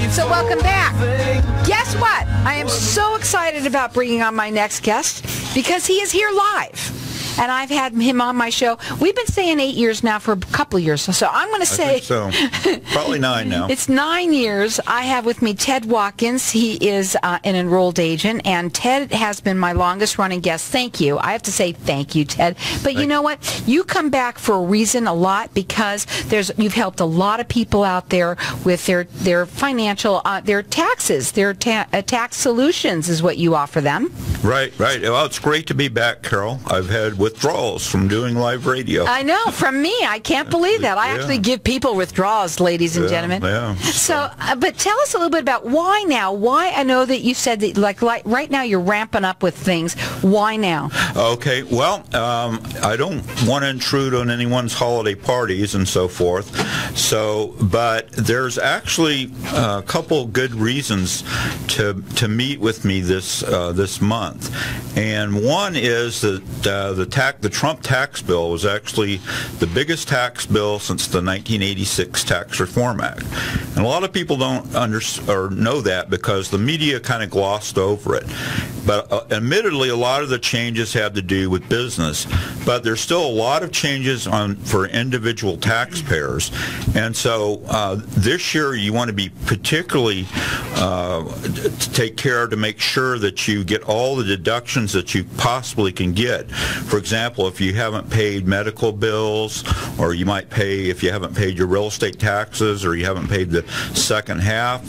So welcome back. Guess what? I am so excited about bringing on my next guest because he is here live. And I've had him on my show. We've been saying 8 years now for a couple of years. So I'm going to say... I think so. Probably 9 now. It's 9 years. I have with me Ted Watkins. He is an enrolled agent. And Ted has been my longest running guest. Thank you. I have to say thank you, Ted. But you know what? You come back for a reason a lot because you've helped a lot of people out there with their financial, their taxes, their tax solutions is what you offer them. Right. Well, it's great to be back, Carol. I've had withdrawals from doing live radio. I know, from me. I can't believe that. I actually give people withdrawals, ladies and gentlemen. Yeah. So, but tell us a little bit about why now? Why? I know that you said that like right now you're ramping up with things. Why now? Okay. Well, I don't want to intrude on anyone's holiday parties and so forth. So, but there's actually a couple good reasons to meet with me this month. And one is that the Trump tax bill was actually the biggest tax bill since the 1986 Tax Reform Act. And a lot of people don't know that because the media kind of glossed over it. But admittedly, a lot of the changes have to do with business. But there's still a lot of changes for individual taxpayers. And so this year you want to be particularly take care to make sure that you get all the deductions that you possibly can get. For example, if you haven't paid medical bills, or you might pay if you haven't paid your real estate taxes, or you haven't paid the second half,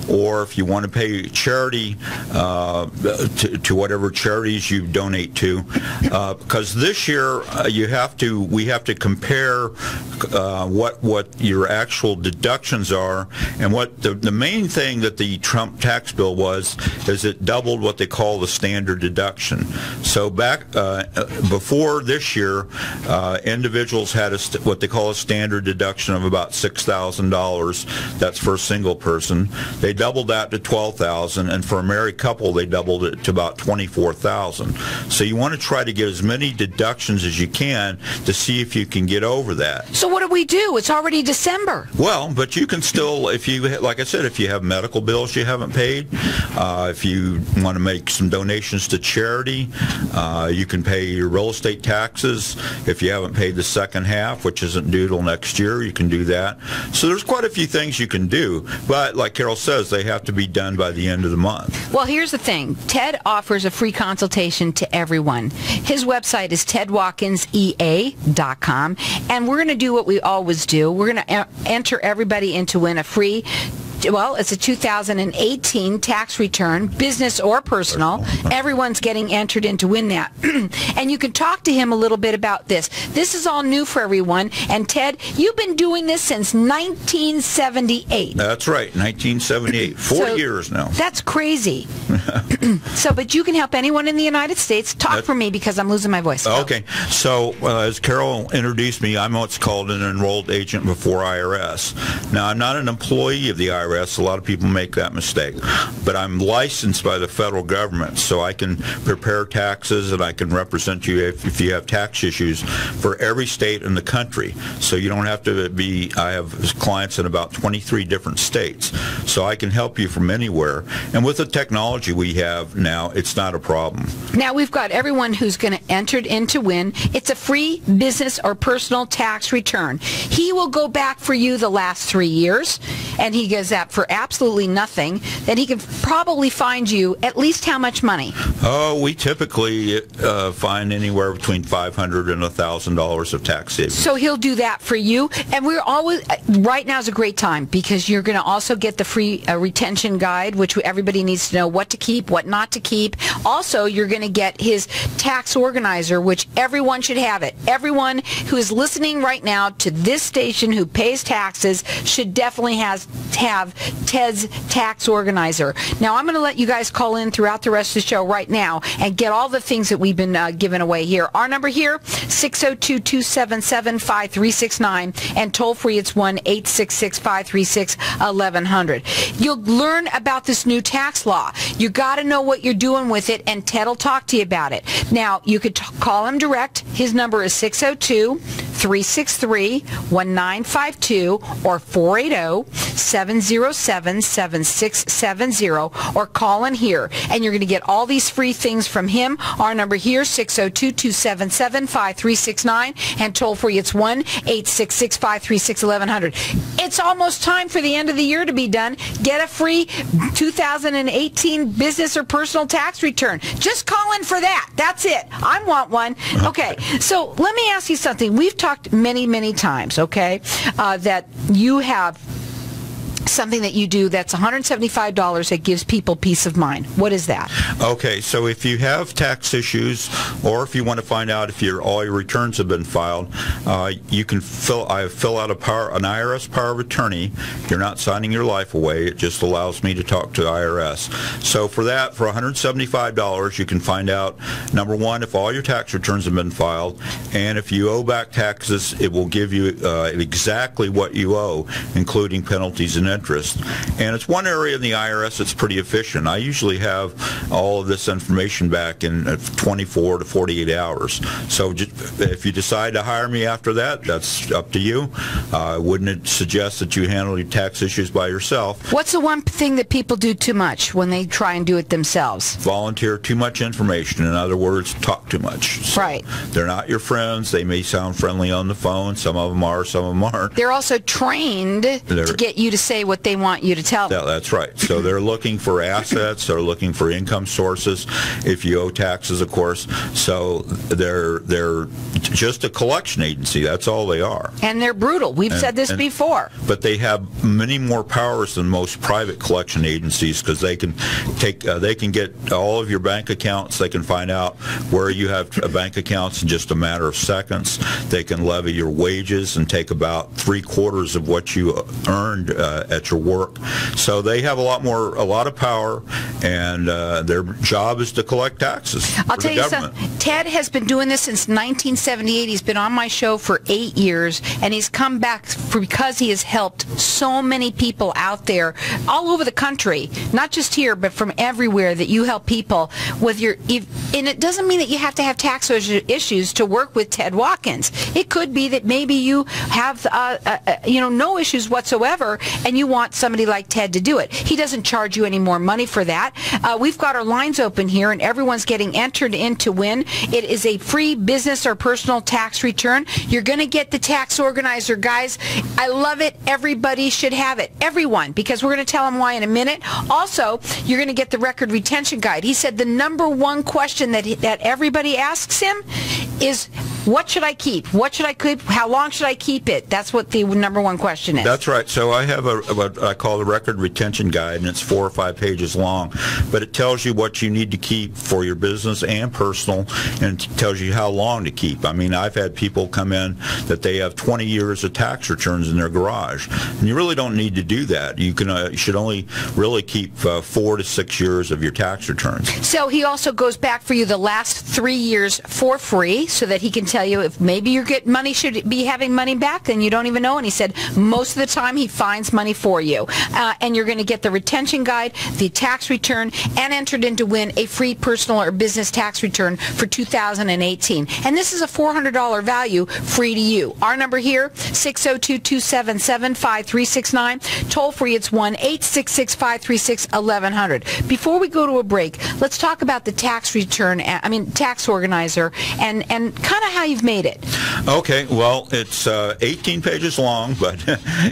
or if you want to pay charity to whatever charities you donate to, because this year we have to compare what your actual deductions are, and what the main thing that the Trump tax bill is it doubled what they call the standard deduction. So back before this year, individuals had what they call a standard deduction of about $6,000. That's for a single person. They doubled that to $12,000, and for a married couple, they doubled it to about $24,000. So you want to try to get as many deductions as you can to see if you can get over that. So what do we do? It's already December. Well, but you can still, like I said, if you have medical bills you haven't paid, if you want to make some donations to charity, you can pay your real estate taxes. If you haven't paid the second half, which isn't due till next year, you can do that. So there's quite a few things you can do. But like Carol says, they have to be done by the end of the month. Well, here's the thing. Ted offers a free consultation to everyone. His website is tedwatkinsea.com. And we're going to do what we always do. We're going to enter everybody into win a free... Well, it's a 2018 tax return, business or personal. Everyone's getting entered in to win that. And you can talk to him a little bit about this. This is all new for everyone. And Ted, you've been doing this since 1978. That's right, 1978. 4 years now. That's crazy. But you can help anyone in the United States. Talk for me because I'm losing my voice. Okay. So as Carol introduced me, I'm what's called an enrolled agent before IRS. Now, I'm not an employee of the IRS. A lot of people make that mistake. But I'm licensed by the federal government, so I can prepare taxes and I can represent you if you have tax issues for every state in the country. So you don't have to be, I have clients in about 23 different states. So I can help you from anywhere. And with the technology we have now, it's not a problem. Now we've got everyone who's going to enter in to win. It's a free business or personal tax return. He will go back for you the last 3 years, and he does that for absolutely nothing. Then he can probably find you at least how much money? Oh, we typically find anywhere between $500 and $1,000 of tax savings. So he'll do that for you. And we're always, right now is a great time because you're going to also get the free retention guide, which everybody needs to know what to keep, what not to keep. Also, you're going to get his tax organizer, which everyone should have it. Everyone who is listening right now to this station who pays taxes should definitely have Ted's tax organizer. Now, I'm going to let you guys call in throughout the rest of the show right now and get all the things that we've been giving away here. Our number here, 602-277-5369, and toll free it's 1-866-536-1100. You'll learn about this new tax law. You got to know what you're doing with it, and Ted will talk to you about it. Now, you could call him direct. His number is 602 363-1952 or 480-707-7670, or call in here. And you're going to get all these free things from him. Our number here, 602-277-5369, and toll free, it's 1-866-536-1100. It's almost time for the end of the year to be done. Get a free 2018 business or personal tax return. Just call in for that. That's it. I want one. Okay, so let me ask you something. We've talked many, many times, okay, that you have something that you do that's $175 that gives people peace of mind. What is that? Okay, so if you have tax issues, or if you want to find out if all your returns have been filed, you can fill out an IRS power of attorney. You're not signing your life away. It just allows me to talk to the IRS. So for that, for $175, you can find out, number one, if all your tax returns have been filed, and if you owe back taxes, it will give you exactly what you owe, including penalties and interest. And it's one area in the IRS that's pretty efficient. I usually have all of this information back in 24 to 48 hours. So if you decide to hire me after that, that's up to you. I wouldn't suggest that you handle your tax issues by yourself. What's the one thing that people do too much when they try and do it themselves? Volunteer too much information. In other words, talk too much. So right. They're not your friends. They may sound friendly on the phone. Some of them are, some of them aren't. They're also trained to get you to say what they want you to tell them. Yeah, that's right. So they're looking for assets, they're looking for income sources, if you owe taxes, of course. So they're just a collection agency. That's all they are. And they're brutal. We've said this before. But they have many more powers than most private collection agencies, because they can get all of your bank accounts. They can find out where you have bank accounts in just a matter of seconds. They can levy your wages and take about 3/4 of what you earned at your work. So they have a lot of power, and their job is to collect taxes. I'll tell you something. Ted has been doing this since 1978. He's been on my show for 8 years, and he's come back because he has helped so many people out there all over the country, not just here, but from everywhere, that you help people with your, and it doesn't mean that you have to have tax issues to work with Ted Watkins. It could be that maybe you have no issues whatsoever, and you want somebody like Ted to do it. He doesn't charge you any more money for that. We've got our lines open here, and everyone's getting entered in to win. It is a free business or personal tax return. You're going to get the tax organizer, guys. I love it. Everybody should have it. Everyone, because we're going to tell them why in a minute. Also, you're going to get the record retention guide. He said the number one question that everybody asks him is, what should I keep? What should I keep? How long should I keep it? That's what the number one question is. That's right. So I have what I call the record retention guide, and it's 4 or 5 pages long, but it tells you what you need to keep for your business and personal, and it tells you how long to keep. I mean, I've had people come in that they have 20 years of tax returns in their garage, and you really don't need to do that. You should only really keep 4 to 6 years of your tax returns. So he also goes back for you the last 3 years for free, so that he can tell you if maybe you get money, should be having money back, and you don't even know. And he said most of the time he finds money for you. And you're going to get the retention guide, the tax return, and entered in to win a free personal or business tax return for 2018. And this is a $400 value, free to you. Our number here, 602-277-5369. Toll free, it's 1-866-536-1100. Before we go to a break, let's talk about the tax return, tax organizer, and kind of how you've made it. Okay, well, it's 18 pages long, but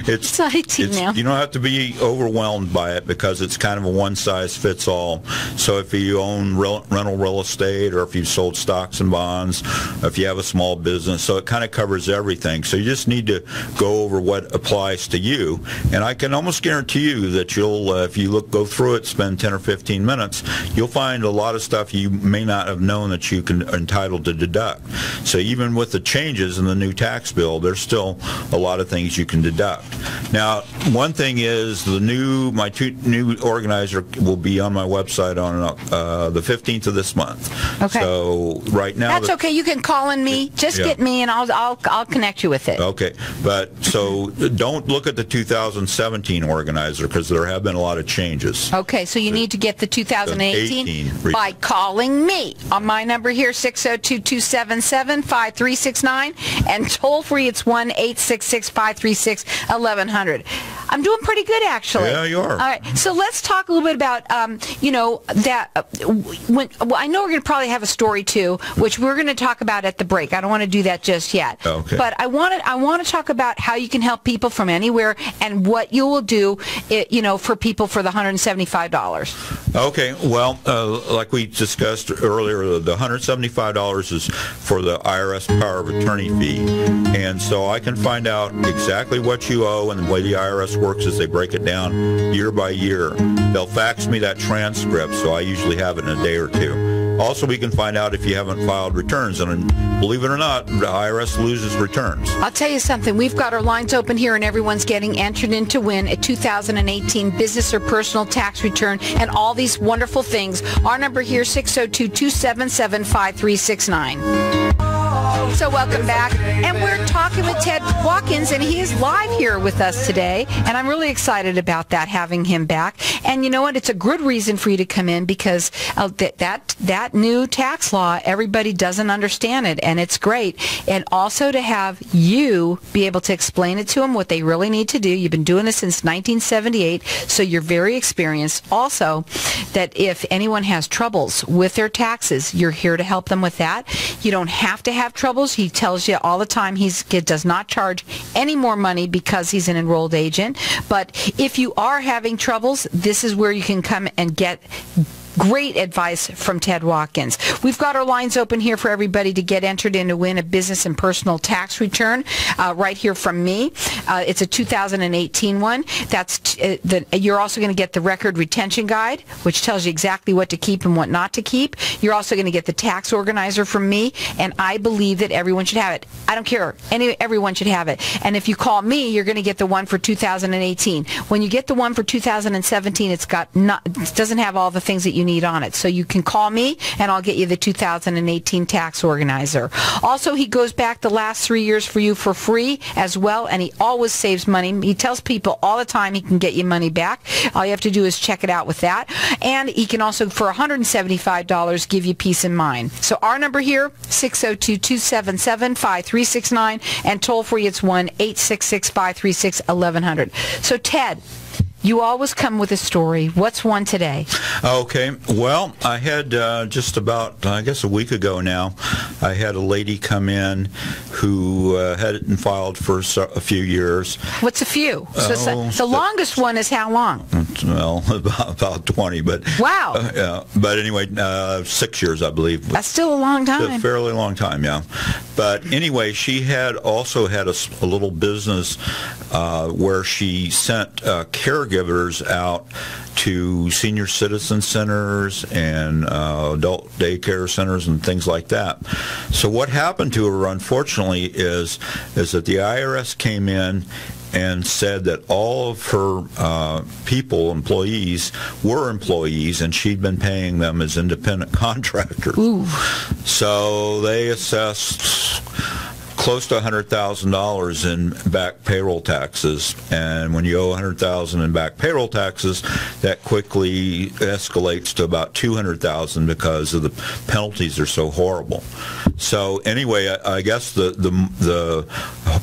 it's 18 now. You don't have to be overwhelmed by it, because it's kind of a one-size-fits-all. So if you own rental real estate, or if you've sold stocks and bonds, if you have a small business, so it kind of covers everything. So you just need to go over what applies to you, and I can almost guarantee you that you'll, if you go through it, spend 10 or 15 minutes, you'll find a lot of stuff you may not have known that you can entitled to deduct. So even with the changes in the new tax bill, there's still a lot of things you can deduct. Now, one thing is my new organizer will be on my website on the 15th of this month. Okay. So right now, that's okay. You can call in me. Just get me, and I'll connect you with it. Okay. But so don't look at the 2017 organizer, because there have been a lot of changes. Okay. So you need to get the 2018 by calling me on my number here, 602-277-5369. 1-866-775-5369, and toll-free, it's 1-866-536-1100. I'm doing pretty good, actually. Yeah, you are. All right, so let's talk a little bit about, that I know we're going to probably have a story, too, which we're going to talk about at the break. I don't want to do that just yet. Okay. But I want to talk about how you can help people from anywhere and what you will do, for people for the $175. Okay, well, like we discussed earlier, the $175 is for the IRS power of attorney fee. And so I can find out exactly what you owe, and the way the IRS works is they break it down year by year. They'll fax me that transcript, so I usually have it in a day or two. Also, we can find out if you haven't filed returns, and believe it or not, the IRS loses returns. I'll tell you something. We've got our lines open here, and everyone's getting entered in to win a 2018 business or personal tax return and all these wonderful things. Our number here, 602-277-5369. So welcome back, and we're talking with Ted Watkins, and he is live here with us today, and I'm really excited about that, having him back. And you know what? It's a good reason for you to come in, because that new tax law, everybody doesn't understand it, and it's great. And also to have you be able to explain it to them, what they really need to do. You've been doing this since 1978, so you're very experienced. Also, that if anyone has troubles with their taxes, you're here to help them with that. You don't have to have troubles. He tells you all the time he does not charge any more money because he's an enrolled agent. But if you are having troubles, this is where you can come and get great advice from Ted Watkins. We've got our lines open here for everybody to get entered in to win a business and personal tax return right here from me. It's a 2018 one. You're also going to get the record retention guide, which tells you exactly what to keep and what not to keep. You're also going to get the tax organizer from me, and I believe that everyone should have it. I don't care. Everyone should have it. And if you call me, you're going to get the one for 2018. When you get the one for 2017, it doesn't have all the things that you need on it. So you can call me, and I'll get you the 2018 tax organizer. Also, he goes back the last 3 years for you for free as well, and he always saves money. He tells people all the time he can get you money back. All you have to do is check it out with that. And he can also, for $175, give you peace of mind. So our number here, 602-277-5369, and toll free, it's 1-866-536-1100. So Ted, you always come with a story. What's one today? Okay. Well, I had just about, I guess a week ago now, I had a lady come in who hadn't filed for a few years. What's a few? The longest one is how long? Well, about 20. But wow. But anyway, 6 years, I believe. That's still a long time. It's a fairly long time, yeah. But anyway, she had also had a little business where she sent caregivers out to senior citizen centers and adult daycare centers and things like that. So what happened to her, unfortunately, is that the IRS came in and said that all of her employees, were employees, and she'd been paying them as independent contractors. Ooh. So they assessed close to $100,000 in back payroll taxes, and when you owe $100,000 in back payroll taxes, that quickly escalates to about $200,000 because of the penalties are so horrible. So anyway, I guess the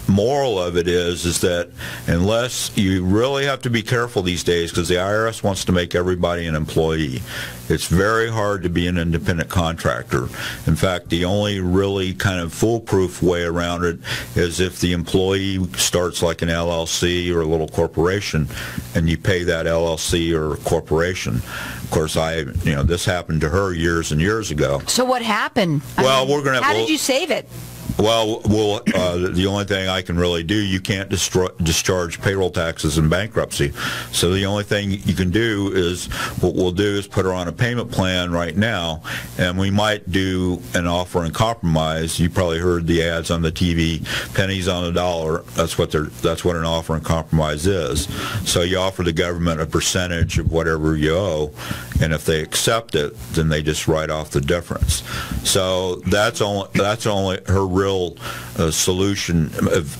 moral of it is that unless you really have to be careful these days, because the IRS wants to make everybody an employee. It's very hard to be an independent contractor. In fact, the only really kind of foolproof way around it is if the employee starts like an LLC or a little corporation, and you pay that LLC or corporation. Of course, this happened to her years and years ago. So what happened? How did you save it? Well, the only thing I can really do, you can't discharge payroll taxes in bankruptcy. So the only thing you can do is, what we'll do is put her on a payment plan right now, and we might do an offer and compromise. You probably heard the ads on the TV, pennies on the dollar. That's what an offer and compromise is. So you offer the government a percentage of whatever you owe, and if they accept it, then they just write off the difference. So that's only her real real solution,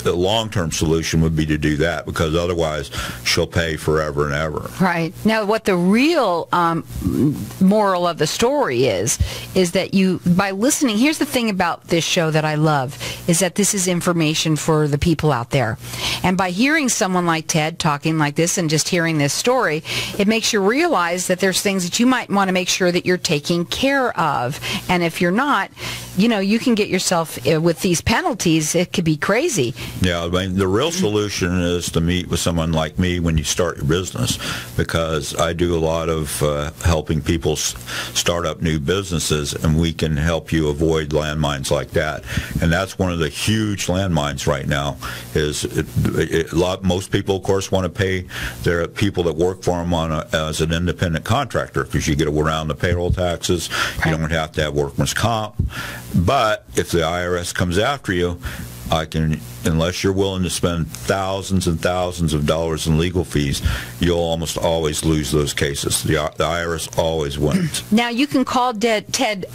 a long-term solution would be to do that, because otherwise she'll pay forever and ever. Right. Now, what the real moral of the story is that you, by listening, here's the thing about this show that I love, is that this is information for the people out there. And by hearing someone like Ted talking like this and just hearing this story, it makes you realize that there's things that you might want to make sure that you're taking care of. And if you're not, you know, you can get yourself with these penalties. It could be crazy. Yeah, I mean, the real solution is to meet with someone like me when you start your business, because I do a lot of helping people start up new businesses, and we can help you avoid landmines like that. And that's one of the huge landmines right now. Is most people, of course, want to pay their people that work for them as an independent contractor, because you get around the payroll taxes. You don't have to have workman's comp. But if the IRS comes after you, unless you're willing to spend thousands and thousands of dollars in legal fees, you'll almost always lose those cases. The IRS always wins. Now, you can call Ted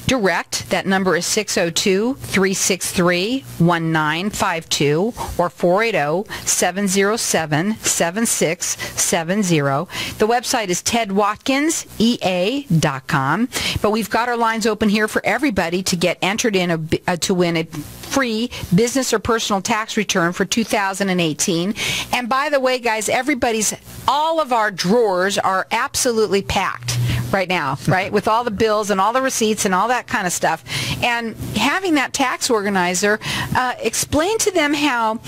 direct. That number is 602-363-1952 or 480-707-7670. The website is tedwatkinsea.com. But we've got our lines open here for everybody to get entered in to win a free business or personal tax return for 2018. And by the way, guys, all of our drawers are absolutely packed right now, right? With all the bills and all the receipts and all that kind of stuff. And having that tax organizer explain to them how,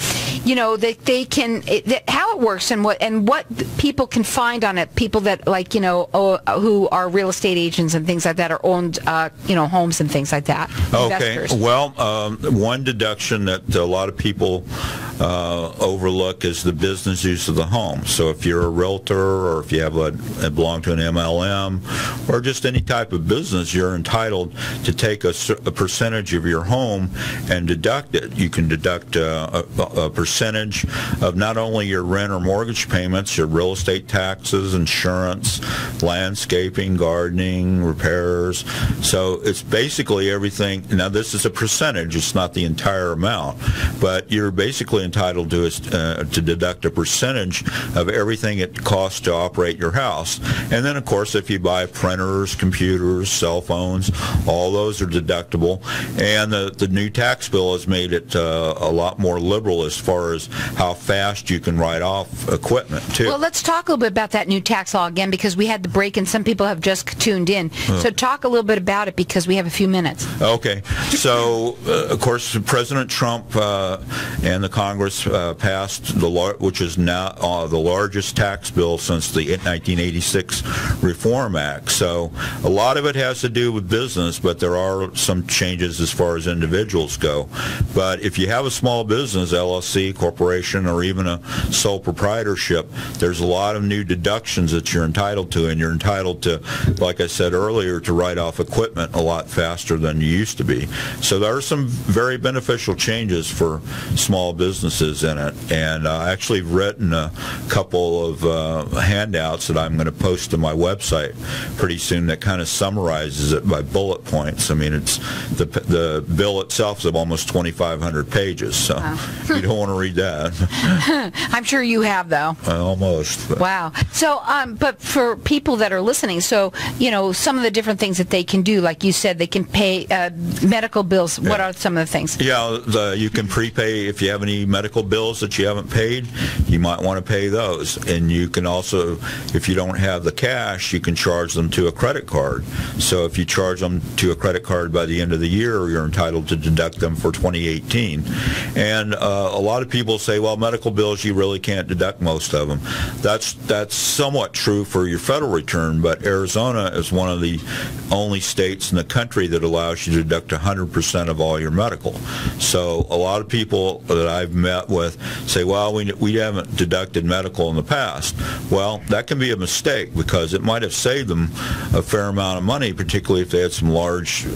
you know, that they can, how it works and what people can find on it. People that, like, you know, who are real estate agents and things like that, or owned, you know, homes and things like that. Okay. Investors. Well, one deduction that a lot of people overlook is the business use of the home. So if you're a realtor, or if you have belong to an MLM, or just any type of business, you're entitled to take a percentage of your home and deduct it. You can deduct a percentage of not only your rent or mortgage payments, your real estate taxes, insurance, landscaping, gardening, repairs. So it's basically everything. Now, this is a percentage. It's not the entire amount, but you're basically entitled to deduct a percentage of everything it costs to operate your house. And then, of course, if you buy printers, computers, cell phones, all those are deductible. And the new tax bill has made it a lot more liberal as far as how fast you can write off equipment, too. Well, let's talk a little bit about that new tax law again, because we had the break and some people have just tuned in. So talk a little bit about it, because we have a few minutes. Okay. So, of course, President Trump and the Congress passed which is now the largest tax bill since the 1986 Reform Act. So a lot of it has to do with business, but there are some changes as far as individuals go. But if you have a small business, LLC, corporation, or even a sole proprietorship, there's a lot of new deductions that you're entitled to, and you're entitled to, like I said earlier, to write off equipment a lot faster than you used to be. So there are some very beneficial changes for small businesses in it. And I actually have written a couple of handouts that I'm going to post to my website pretty soon that kind of summarizes it by bullet points. I mean, it's the bill itself is almost 2,500 pages, so you don't want to read that. I'm sure you have, though. Almost. But. Wow. So, but for people that are listening, so, you know, some of the different things that they can do, like you said, they can pay medical bills. What are some of the things? Yeah, you can prepay if you have any medical bills that you haven't paid. You might want to pay those. And you can also, if you don't have the cash, you can charge them to a credit card. So if you charge them to a credit card by the end of the year, you're entitled to deduct them for 2018. And a lot of people say, well, medical bills, you really can't deduct most of them. That's somewhat true for your federal return, but Arizona is one of the only states in the country that allows you to deduct 100% of all your medical. So a lot of people that I've met with say, well, we haven't deducted medical in the past. Well, that can be a mistake because it might have saved them a fair amount of money, particularly if they had some large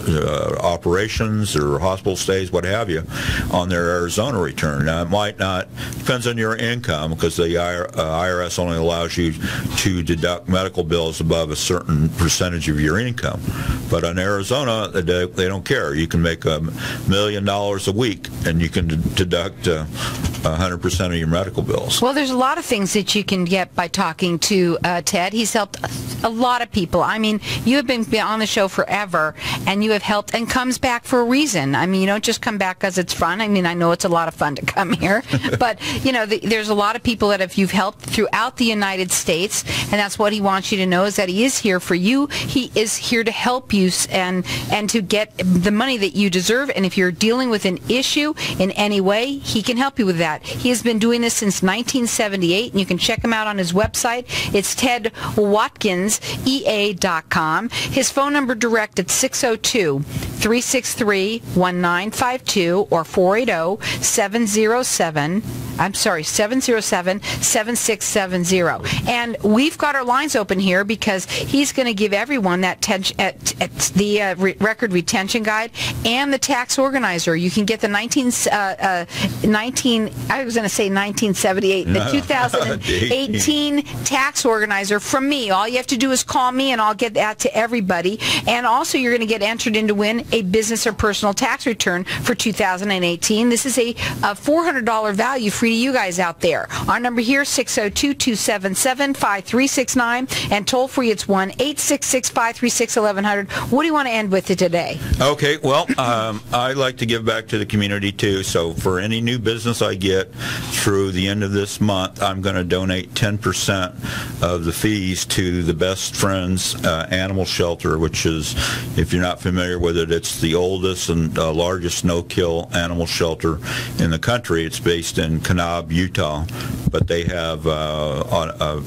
operations or hospital stays, what have you, on their Arizona return. Now, it might not, depends on your income, because the IRS only allows you to deduct medical bills above a certain percentage of your income. But on Arizona, they don't care. You can make $1 million a week, and you can deduct 100% of your medical bills. Well, there's a lot of things that you can get by talking to Ted. He's helped a lot of people. I mean, you have been on the show forever, and you have helped, and comes back for a reason. I mean, you don't just come back because it's fun. I mean, I know it's a lot of fun to come here, but, you know, there's a lot of people that you've helped throughout the United States, and that's what he wants you to know, is that he is here for you. He is here to help you and to get the money that you deserve, and if you're dealing with an issue in any way, he can help you with that. He has been doing this since 1978, and you can check him out on his website. It's tedwatkinsea.com. His phone number direct at 602-363-1952 or 707-7670. And we've got our lines open here because he's going to give everyone that the record retention guide and the tax organizer. You can get the 1978, the 2018 tax organizer from me. All you have to do is call me, and I'll get that to everybody. And also, you're going to get entered in to win a business or personal tax return for 2018. This is a $400 value free to you guys out there. Our number here, 602-277-5369, and toll free, it's 1-866-536-1100. What do you want to end with today? Okay, well, I like to give back to the community too, so for any new business I get through the end of this month, I'm going to donate 10% of the fees to the Best Friends Animal Shelter, which is, if you're not familiar with it, it's the oldest and largest no-kill animal shelter in the country. It's based in Kanab, Utah, but they have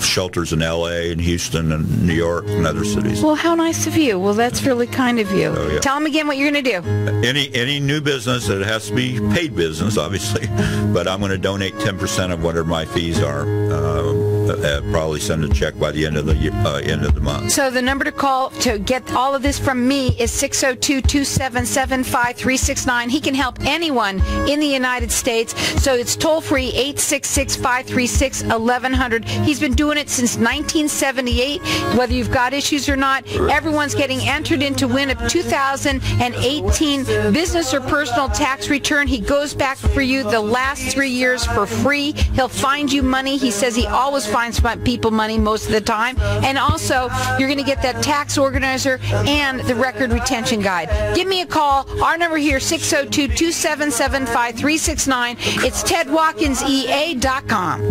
shelters in L.A. and Houston and New York and other cities. Well, how nice of you. Well, that's really kind of you. Oh, yeah. Tell them again what you're going to do. Any new business, it has to be paid business, obviously, but I'm going to donate 10% of whatever my fees are. Probably send a check by the end of the month. So the number to call to get all of this from me is 602-277-5369. He can help anyone in the United States. So it's toll-free, 866-536-1100. He's been doing it since 1978. Whether you've got issues or not, everyone's getting entered in to win a 2018 business or personal tax return. He goes back for you the last 3 years for free. He'll find you money. He says he always finds people money most of the time. And also, you're going to get that tax organizer and the record retention guide. Give me a call. Our number here, 602-277-5369. It's tedwatkinsea.com.